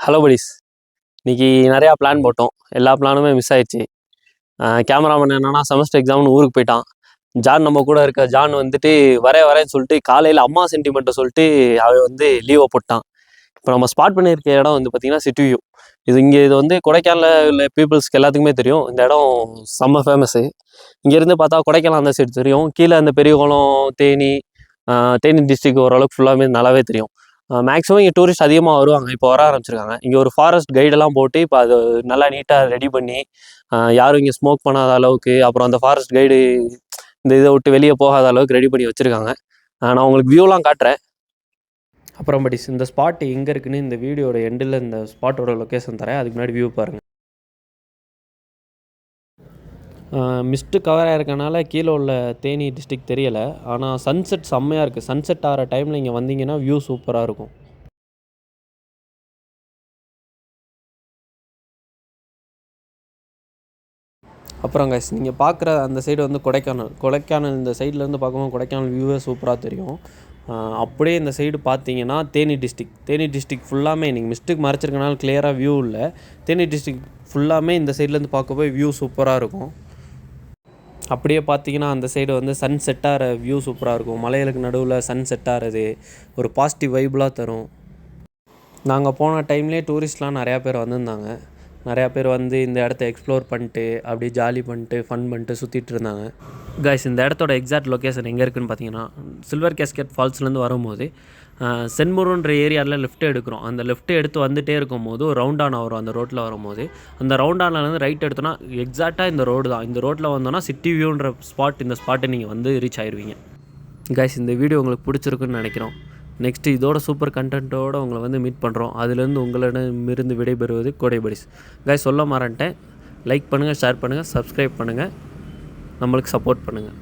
Hello buddies. இன்னைக்கு நிறையா plan போட்டோம். எல்லா பிளானுமே மிஸ் ஆயிடுச்சு. கேமராமேன் என்னன்னா செமஸ்டர் எக்ஸாம்னு ஊருக்கு போயிட்டான். ஜான் நம்ம கூட இருக்க ஜான் வந்துட்டு வரேன்னு சொல்லிட்டு காலையில் அம்மா சென்டிமெண்ட்டை சொல்லிட்டு அவன் வந்து லீவை போட்டான். இப்போ நம்ம ஸ்பாட் பண்ணியிருக்க இடம் வந்து பார்த்திங்கன்னா சிட்டி வியூ. இது வந்து கொடைக்கானலில் உள்ள பீப்புள்ஸ்க்கு எல்லாத்துக்குமே தெரியும். இந்த இடம் செம்ம ஃபேமஸ்ஸு. இங்கேருந்து பார்த்தா கொடைக்கானல் அந்த சைடு தெரியும். கீழே அந்த பெரியகுளம், தேனி டிஸ்ட்ரிக் ஓரளவுக்கு ஃபுல்லாமே நல்லாவே தெரியும். மேக்ஸிமம் இங்கே டூரிஸ்ட் அதிகமாக வருவாங்க. இப்போ வர ஆரம்பிச்சிருக்காங்க. இங்கே ஒரு ஃபாரஸ்ட் கைடெல்லாம் போட்டு இப்போ அது நல்லா நீட்டாக ரெடி பண்ணி யாரும் இங்கே ஸ்மோக் பண்ணாத அளவுக்கு, அப்புறம் அந்த ஃபாரஸ்ட் கைடு இந்த இதை விட்டு வெளியே போகாத அளவுக்கு ரெடி பண்ணி வச்சுருக்காங்க. நான் உங்களுக்கு வியூலாம் காட்டுறேன். அப்புறம் படிஸ் இந்த ஸ்பாட் எங்கே இருக்குன்னு இந்த வீடியோட எண்டில் இந்த ஸ்பாட்டோட லொக்கேஷன் தரேன். அதுக்கு முன்னாடி வியூ பாருங்கள். மிஸ்ட்டு கவர் ஆகிருக்கனால கீழே உள்ள தேனி டிஸ்ட்ரிக்ட் தெரியலை. ஆனால் சன்செட் செம்மையாக இருக்குது. சன்செட் ஆகிற டைமில் இங்கே வந்தீங்கன்னா வியூ சூப்பராக இருக்கும். அப்புறம் கைஸ் நீங்கள் பார்க்குற அந்த சைடு வந்து கொடைக்கானல் இந்த சைட்லேருந்து பார்க்கும்போது கொடைக்கானல் வியூவே சூப்பராக தெரியும். அப்படியே இந்த சைடு பார்த்தீங்கன்னா தேனி டிஸ்ட்ரிக்ட் ஃபுல்லாமே நீங்கள் மிஸ்ட்டுக்கு மறைச்சிருக்கனால கிளியராக வியூ இல்லை. தேனி டிஸ்ட்ரிக்ட் ஃபுல்லாமே இந்த சைட்லேருந்து பார்க்க வியூ சூப்பராக இருக்கும். அப்படியே பார்த்தீங்கன்னா அந்த சைடு வந்து சன் செட் ஆகிற வியூ சூப்பராக இருக்கும். மலைகளுக்கு நடுவில் சன் செட் ஆகிறது ஒரு பாசிட்டிவ் வைபலாக தரும். நாங்கள் போன டைம்லேயே டூரிஸ்ட்லாம் நிறையா பேர் வந்திருந்தாங்க. நிறையா பேர் வந்து இந்த இடத்த எக்ஸ்ப்ளோர் பண்ணிட்டு அப்படியே ஜாலி பண்ணிட்டு ஃபன் பண்ணிட்டு சுற்றிட்டு இருந்தாங்க. கைஸ் இந்த இடத்தோட எக்ஸாக்ட் லொக்கேஷன் எங்கே இருக்குதுன்னு பார்த்தீங்கன்னா சில்வர் கேஸ்கெட் ஃபால்ஸ்லேருந்து வரும்போது சென்முருன்ற ஏரியாவில் லெஃப்ட் எடுக்கிறோம். அந்த லெஃப்ட் எடுத்து வந்துகிட்டே இருக்கும்போது ஒரு ரவுண்டானா வரும். அந்த ரோட்டில் வரும்போது அந்த ரவுண்டானாலேருந்து ரைட் எடுத்தோன்னா எக்ஸாக்டாக இந்த ரோடு தான். இந்த ரோட்டில் வந்தோன்னா சிட்டி வியூன்ற இந்த ஸ்பாட்டை நீங்கள் வந்து ரீச் ஆயிடுவீங்க. கைஸ் இந்த வீடியோ உங்களுக்கு பிடிச்சிருக்குன்னு நினைக்கிறோம். நெக்ஸ்ட்டு இதோட சூப்பர் கண்டென்ட்டோடு உங்களை வந்து மீட் பண்ணுறோம். அதுலேருந்து உங்களிடமிருந்து விடைபெறுவது கோடை படிஸ். கைஸ் சொல்ல மறந்துட்டேன். லைக் பண்ணுங்கள், ஷேர் பண்ணுங்கள், சப்ஸ்கிரைப் பண்ணுங்கள், நம்மளுக்கு சப்போர்ட் பண்ணுங்கள்.